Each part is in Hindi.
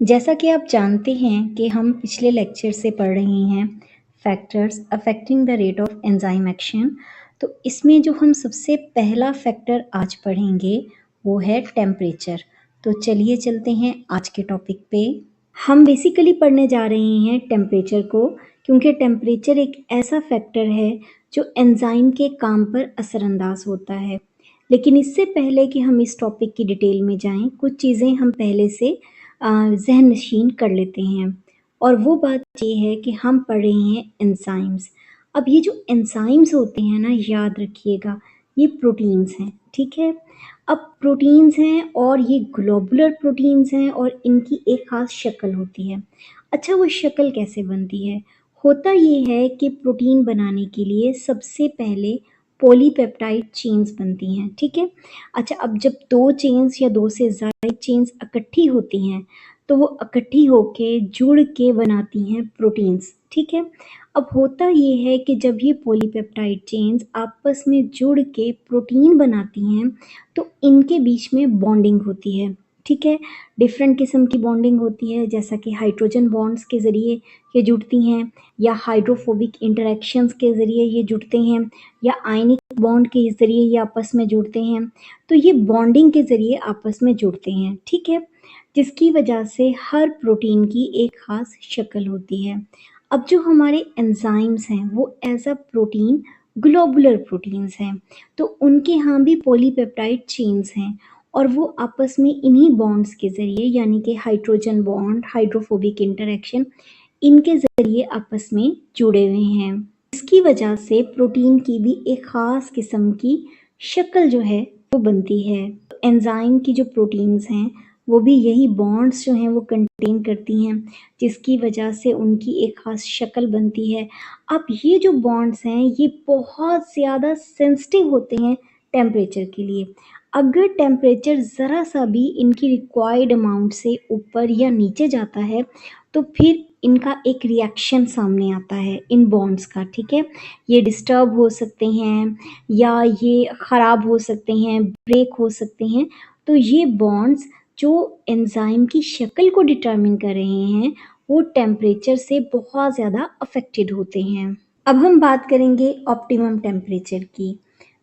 जैसा कि आप जानते हैं कि हम पिछले लेक्चर से पढ़ रहे हैं factors affecting the rate of enzyme action. तो इसमें जो हम सबसे पहला फैक्टर आज पढ़ेंगे वो है टेम्परेचर। तो चलिए चलते हैं आज के टॉपिक पे। हम बेसिकली पढ़ने जा रहे हैं टेम्परेचर को, क्योंकि टेम्परेचर एक ऐसा फैक्टर है जो एंजाइम के काम पर असरअंदाज होता है। लेकिन इससे पहले कि हम इस टॉपिक की डिटेल में जाएं, कुछ चीज़ें हम पहले से ज़हन नशीन कर लेते हैं। और वो बात ये है कि हम पढ़ रहे हैं एंजाइम्स। अब ये जो एंजाइम्स होते हैं ना, याद रखिएगा, ये प्रोटीन्स हैं, ठीक है। अब प्रोटीन्स हैं और ये ग्लोबुलर प्रोटीन्स हैं और इनकी एक ख़ास शक्ल होती है। अच्छा, वो शक्ल कैसे बनती है? होता ये है कि प्रोटीन बनाने के लिए सबसे पहले पॉलीपेप्टाइड चेन्स बनती हैं, ठीक है। अच्छा, अब जब 2 चेन्स या 2 से ज़्यादा चेन्स इकट्ठी होती हैं, तो वो इकट्ठी होके जुड़ के बनाती हैं प्रोटीन्स, ठीक है। अब होता ये है कि जब ये पॉलीपेप्टाइड चेन्स आपस में जुड़ के प्रोटीन बनाती हैं, तो इनके बीच में बॉन्डिंग होती है, ठीक है। डिफरेंट किस्म की बॉन्डिंग होती है, जैसा कि हाइड्रोजन बॉन्ड्स के ज़रिए ये जुड़ती हैं, या हाइड्रोफोबिक इंटरैक्शंस के ज़रिए ये जुड़ते हैं, या आयनिक बॉन्ड के ज़रिए ये आपस में जुड़ते हैं। तो ये बॉन्डिंग के ज़रिए आपस में जुड़ते हैं, ठीक है, जिसकी वजह से हर प्रोटीन की एक ख़ास शक्ल होती है। अब जो हमारे एंजाइम्स हैं वो as a protein globular proteins हैं, तो उनके यहाँ भी पॉलीपेप्टाइड चेन्स हैं और वो आपस में इन्हीं बॉन्ड्स के ज़रिए, यानी कि हाइड्रोजन बॉन्ड, हाइड्रोफोबिक इंटरैक्शन, इनके ज़रिए आपस में जुड़े हुए हैं। इसकी वजह से प्रोटीन की भी एक ख़ास किस्म की शक्ल जो है वो बनती है। एंजाइम की जो प्रोटीन्स हैं वो भी यही बॉन्ड्स जो हैं वो कंटेन करती हैं, जिसकी वजह से उनकी एक ख़ास शक्ल बनती है। अब ये जो बॉन्ड्स हैं ये बहुत ज़्यादा सेंसिटिव होते हैं टेम्परेचर के लिए। अगर टेम्परेचर ज़रा सा भी इनकी रिक्वायर्ड अमाउंट से ऊपर या नीचे जाता है, तो फिर इनका एक रिएक्शन सामने आता है इन बॉन्ड्स का, ठीक है। ये डिस्टर्ब हो सकते हैं या ये ख़राब हो सकते हैं, ब्रेक हो सकते हैं। तो ये बॉन्ड्स जो एंजाइम की शक्ल को डिटरमिन कर रहे हैं, वो टेम्परेचर से बहुत ज़्यादा अफेक्टेड होते हैं। अब हम बात करेंगे ऑप्टिमम टेम्परेचर की।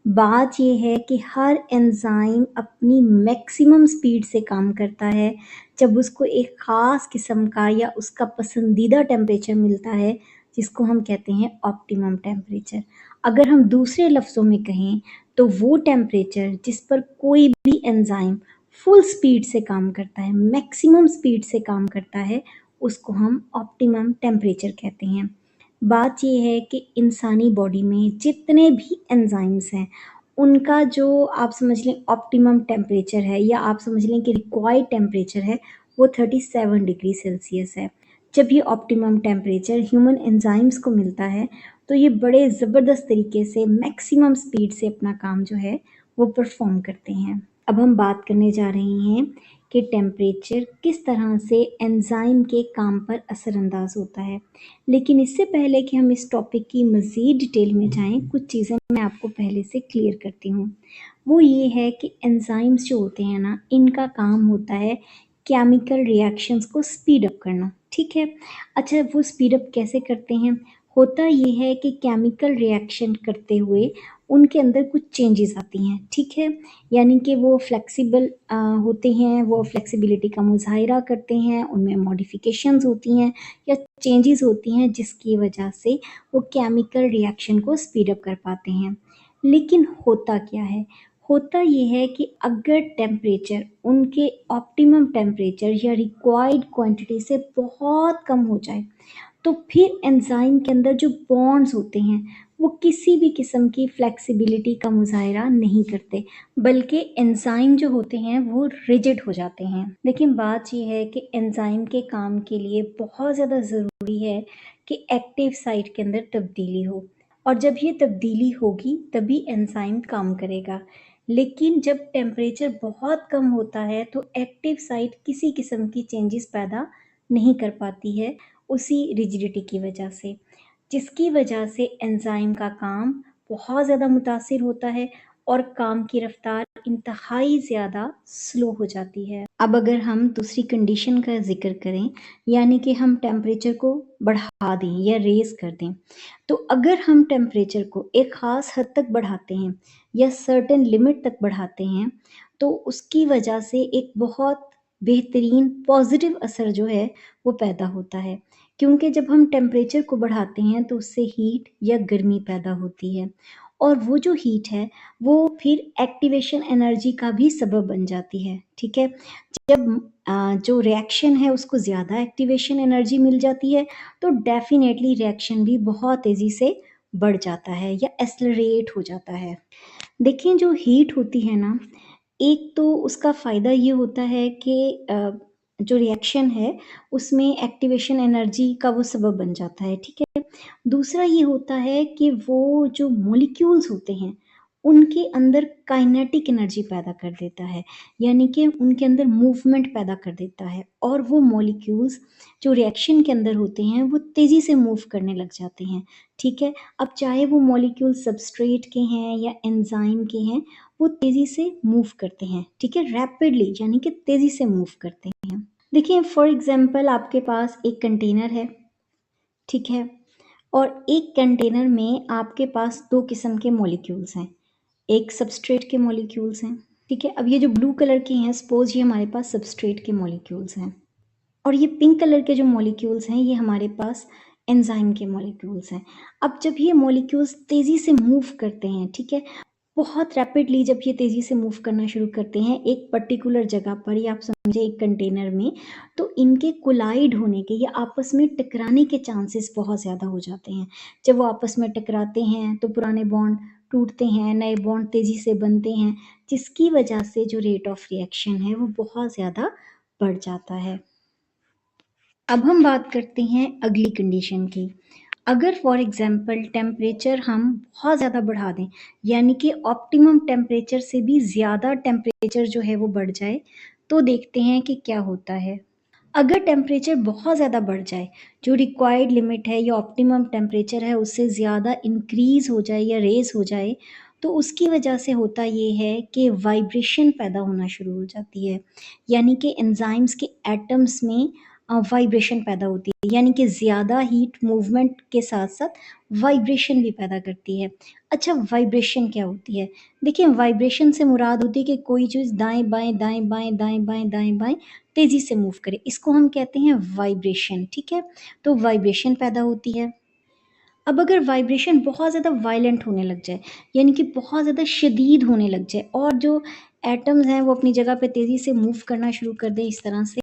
बात ये है कि हर एंजाइम अपनी मैक्सिमम स्पीड से काम करता है जब उसको एक ख़ास किस्म का या उसका पसंदीदा टेम्परेचर मिलता है, जिसको हम कहते हैं ऑप्टिमम टेम्परेचर। अगर हम दूसरे लफ्ज़ों में कहें तो वो टेम्परेचर जिस पर कोई भी एंजाइम फुल स्पीड से काम करता है, मैक्सिमम स्पीड से काम करता है, उसको हम ऑप्टिमम टेम्परेचर कहते हैं। बात ये है कि इंसानी बॉडी में जितने भी एंजाइम्स हैं, उनका जो आप समझ लें ऑप्टिमम टेम्परेचर है, या आप समझ लें कि रिक्वायर्ड टेम्परेचर है, वो 37 डिग्री सेल्सियस है। जब ये ऑप्टिमम टेम्परेचर ह्यूमन एंजाइम्स को मिलता है, तो ये बड़े ज़बरदस्त तरीके से मैक्सिमम स्पीड से अपना काम जो है वो परफॉर्म करते हैं। अब हम बात करने जा रहे हैं कि टेम्परेचर किस तरह से एंजाइम के काम पर असरअंदाज होता है। लेकिन इससे पहले कि हम इस टॉपिक की मज़ीद डिटेल में जाएँ, कुछ चीज़ें मैं आपको पहले से क्लियर करती हूँ। वो ये है कि एंजाइम्स जो होते हैं ना, इनका काम होता है केमिकल रिएक्शंस को स्पीड अप करना, ठीक है। अच्छा, वो स्पीड अप कैसे करते हैं? होता ये है कि केमिकल रिएक्शन करते हुए उनके अंदर कुछ चेंजेस आती हैं, ठीक है। यानी कि वो फ्लेक्सिबल होते हैं, वो फ्लेक्सिबिलिटी का मुज़ाहिरा करते हैं, उनमें मॉडिफिकेशंस होती हैं या चेंजेस होती हैं, जिसकी वजह से वो केमिकल रिएक्शन को स्पीड अप कर पाते हैं। लेकिन होता क्या है? होता ये है कि अगर टेम्परेचर उनके ऑप्टिमम टेम्परेचर या रिक्वायर्ड क्वांटिटी से बहुत कम हो जाए, तो फिर एंजाइम के अंदर जो बॉन्ड्स होते हैं वो किसी भी किस्म की फ्लेक्सिबिलिटी का मुजाहरा नहीं करते, बल्कि एंजाइम जो होते हैं वो रिजिड हो जाते हैं। लेकिन बात ये है कि एंजाइम के काम के लिए बहुत ज़्यादा ज़रूरी है कि एक्टिव साइट के अंदर तब्दीली हो, और जब ये तब्दीली होगी तभी एंजाइम काम करेगा। लेकिन जब टेम्परेचर बहुत कम होता है तो एक्टिव साइट किसी किस्म की चेंजेस पैदा नहीं कर पाती है, उसी रिजिडिटी की वजह से, जिसकी वजह से एंजाइम का काम बहुत ज़्यादा मुतासिर होता है और काम की रफ्तार इंतहाई ज़्यादा स्लो हो जाती है। अब अगर हम दूसरी कंडीशन का ज़िक्र करें, यानी कि हम टेम्परेचर को बढ़ा दें या रेज़ कर दें। तो अगर हम टेम्परेचर को एक ख़ास हद तक बढ़ाते हैं या सर्टेन लिमिट तक बढ़ाते हैं, तो उसकी वजह से एक बहुत बेहतरीन पॉज़िटिव असर जो है वो पैदा होता है। क्योंकि जब हम टेम्परेचर को बढ़ाते हैं तो उससे हीट या गर्मी पैदा होती है और वो जो हीट है वो फिर एक्टिवेशन एनर्जी का भी सबब बन जाती है, ठीक है? जब जो रिएक्शन है उसको ज़्यादा एक्टिवेशन एनर्जी मिल जाती है तो डेफ़िनेटली रिएक्शन भी बहुत तेज़ी से बढ़ जाता है या एक्सेलरेट हो जाता है। देखिए जो हीट होती है ना, एक तो उसका फ़ायदा ये होता है कि जो रिएक्शन है उसमें एक्टिवेशन एनर्जी का वो सबब बन जाता है, ठीक है? दूसरा ये होता है कि वो जो मॉलिक्यूल्स होते हैं, उनके अंदर काइनेटिक एनर्जी पैदा कर देता है, यानी कि उनके अंदर मूवमेंट पैदा कर देता है और वो मॉलिक्यूल्स जो रिएक्शन के अंदर होते हैं, वो तेज़ी से मूव करने लग जाते हैं, ठीक है? अब चाहे वो मॉलिक्यूल सबस्ट्रेट के हैं या एंजाइम के हैं, वो तेज़ी से मूव करते हैं, ठीक है? रैपिडली यानी कि तेज़ी से मूव करते हैं। देखिए फॉर एग्ज़ाम्पल आपके पास एक कंटेनर है, ठीक है? और एक कंटेनर में आपके पास 2 किस्म के मॉलिक्यूल्स हैं। एक सबस्ट्रेट के मॉलिक्यूल्स हैं, ठीक है? अब ये जो ब्लू कलर के हैं सपोज़ ये हमारे पास सबस्ट्रेट के मॉलिक्यूल्स हैं और ये पिंक कलर के जो मॉलिक्यूल्स हैं ये हमारे पास एंजाइम के मॉलिक्यूल्स हैं। अब जब ये मॉलिक्यूल्स तेज़ी से मूव करते हैं, ठीक है? बहुत रैपिडली जब ये तेज़ी से मूव करना शुरू करते हैं एक पर्टिकुलर जगह पर या आप समझे एक कंटेनर में, तो इनके कोलाइड होने के या आपस में टकराने के चांसेस बहुत ज़्यादा हो जाते हैं। जब वो आपस में टकराते हैं तो पुराने बॉन्ड टूटते हैं, नए बॉन्ड तेज़ी से बनते हैं, जिसकी वजह से जो रेट ऑफ रिएक्शन है वो बहुत ज़्यादा बढ़ जाता है। अब हम बात करते हैं अगली कंडीशन की। अगर फॉर एग्ज़ाम्पल टेम्परेचर हम बहुत ज़्यादा बढ़ा दें, यानी कि ऑप्टिमम टेम्परेचर से भी ज़्यादा टेम्परेचर जो है वो बढ़ जाए, तो देखते हैं कि क्या होता है। अगर टेम्परेचर बहुत ज़्यादा बढ़ जाए, जो रिक्वायर्ड लिमिट है या ऑप्टिमम टेम्परेचर है उससे ज़्यादा इंक्रीज़ हो जाए या रेज़ हो जाए, तो उसकी वजह से होता ये है कि वाइब्रेशन पैदा होना शुरू हो जाती है। यानी कि एंजाइम्स के एटम्स में वाइब्रेशन पैदा होती है, यानी कि ज़्यादा हीट मूवमेंट के साथ-साथ वाइब्रेशन भी पैदा करती है। अच्छा वाइब्रेशन क्या होती है? देखिए वाइब्रेशन से मुराद होती है कि कोई चीज़ दाएँ-बाएँ, दाएँ-बाएँ, दाएँ-बाएँ, दाएँ-बाएँ तेज़ी से मूव करे, इसको हम कहते हैं वाइब्रेशन, ठीक है? तो वाइब्रेशन पैदा होती है। अब अगर वाइब्रेशन बहुत ज़्यादा वायलेंट होने लग जाए, यानी कि बहुत ज़्यादा शदीद होने लग जाए और जो एटम्स हैं वो अपनी जगह पे तेज़ी से मूव करना शुरू कर दें इस तरह से,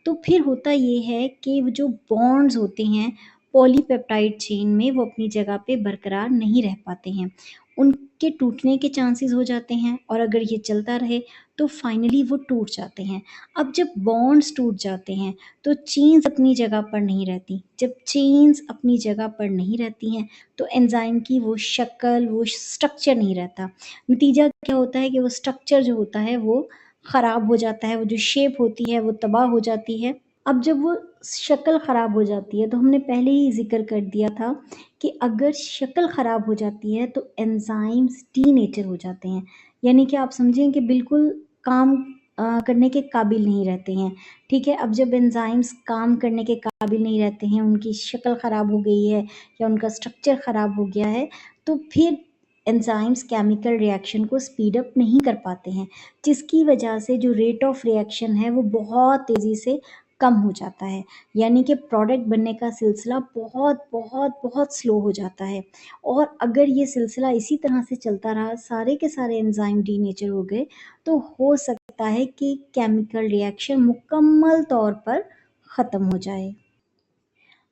तो फिर होता ये है कि वो जो बॉन्ड्स होते हैं पॉलीपेप्टाइड चेन में वो अपनी जगह पे बरकरार नहीं रह पाते हैं। उनके टूटने के चांसेस हो जाते हैं और अगर ये चलता रहे तो फाइनली वो टूट जाते हैं। अब जब बॉन्ड्स टूट जाते हैं तो चेन्स अपनी जगह पर नहीं रहती। जब चेन्स अपनी जगह पर नहीं रहती हैं तो एंजाइम की वो शक्ल, वो स्ट्रक्चर नहीं रहता। नतीजा क्या होता है कि वो स्ट्रक्चर जो होता है वो ख़राब हो जाता है, वो जो शेप होती है वो तबाह हो जाती है। अब जब वो शक्ल ख़राब हो जाती है तो हमने पहले ही ज़िक्र कर दिया था कि अगर शक्ल ख़राब हो जाती है तो एंजाइम्स डीनेचर हो जाते हैं। यानी कि आप समझें कि बिल्कुल काम करने के काबिल नहीं रहते हैं, ठीक है? अब जब एंजाइम्स काम करने के काबिल नहीं रहते हैं, उनकी शक्ल ख़राब हो गई है या उनका स्ट्रक्चर ख़राब हो गया है, तो फिर एंजाइम्स केमिकल रिएक्शन को स्पीड अप नहीं कर पाते हैं, जिसकी वजह से जो रेट ऑफ रिएक्शन है वो बहुत तेज़ी से कम हो जाता है। यानी कि प्रोडक्ट बनने का सिलसिला बहुत, बहुत, बहुत स्लो हो जाता है और अगर ये सिलसिला इसी तरह से चलता रहा, सारे के सारे एंजाइम डीनेचर हो गए, तो हो सकता है कि केमिकल रिएक्शन मुकम्मल तौर पर ख़त्म हो जाए।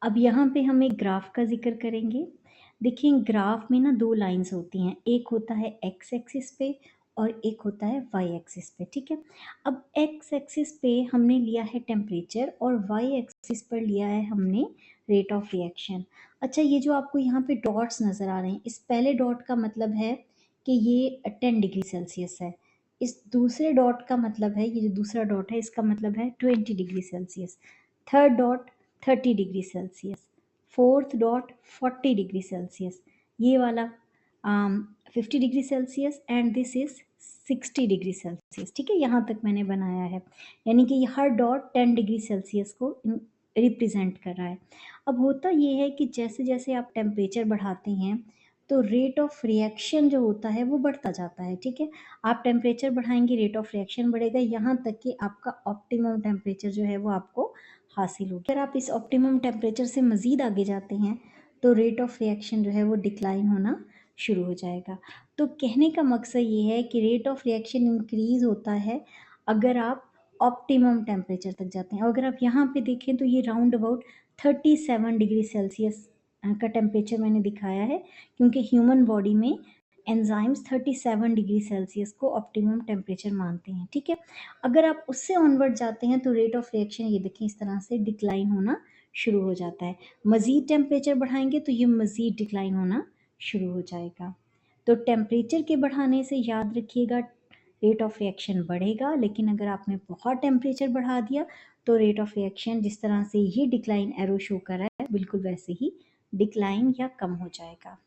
अब यहाँ पे हम एक ग्राफ का ज़िक्र करेंगे। देखिए ग्राफ में ना 2 लाइन्स होती हैं, एक होता है एक्स एक्सिस पे और एक होता है वाई एक्सिस पे, ठीक है? अब एक्स एक्सिस पे हमने लिया है टेम्परेचर और वाई एक्सिस पर लिया है हमने रेट ऑफ रिएक्शन। अच्छा ये जो आपको यहाँ पे डॉट्स नज़र आ रहे हैं, इस पहले डॉट का मतलब है कि ये 10 डिग्री सेल्सियस है। इस दूसरे डॉट का मतलब है, ये जो दूसरा डॉट है इसका मतलब है 20 degree Celsius. Third dot 30 degree Celsius, fourth dot 40 degree Celsius, ये वाला 50 degree Celsius and this is 60 degree Celsius, ठीक है? यहाँ तक मैंने बनाया है, यानी कि हर डॉट 10 डिग्री सेल्सियस को रिप्रेजेंट कर रहा है। अब होता ये है कि जैसे-जैसे आप टेम्परेचर बढ़ाते हैं, तो रेट ऑफ रिएक्शन जो होता है वो बढ़ता जाता है, ठीक है? आप टेम्परेचर बढ़ाएँगे, रेट ऑफ रिएक्शन बढ़ेगा, यहाँ तक कि आपका ऑप्टिमम टेम्परेचर जो है वो आपको हासिल होगा। अगर आप इस ऑप्टिमम टेम्परेचर से मज़ीद आगे जाते हैं, तो रेट ऑफ रिएक्शन जो है वो डिक्लाइन होना शुरू हो जाएगा। तो कहने का मकसद ये है कि रेट ऑफ रिएक्शन इंक्रीज़ होता है अगर आप ऑप्टिमम टेम्परेचर तक जाते हैं। और अगर आप यहाँ पे देखें तो ये राउंड अबाउट 37 डिग्री सेल्सियस का टेम्परेचर मैंने दिखाया है, क्योंकि ह्यूमन बॉडी में एंजाइम्स 37 डिग्री सेल्सियस को ऑप्टिमम टेम्परेचर मानते हैं, ठीक है? अगर आप उससे ऑनवर्ड जाते हैं तो रेट ऑफ रिएक्शन ये देखें इस तरह से डिक्लाइन होना शुरू हो जाता है। मज़ीद टेम्परेचर बढ़ाएँगे तो ये मज़ीद डिक्लाइन होना शुरू हो जाएगा। तो टेम्परेचर के बढ़ाने से याद रखिएगा रेट ऑफ रिएक्शन बढ़ेगा, लेकिन अगर आपने बहुत टेम्परेचर बढ़ा दिया तो रेट ऑफ रिएक्शन जिस तरह से ये डिक्लाइन एरो शो कर रहा है बिल्कुल वैसे ही डिक्लाइन या कम हो जाएगा।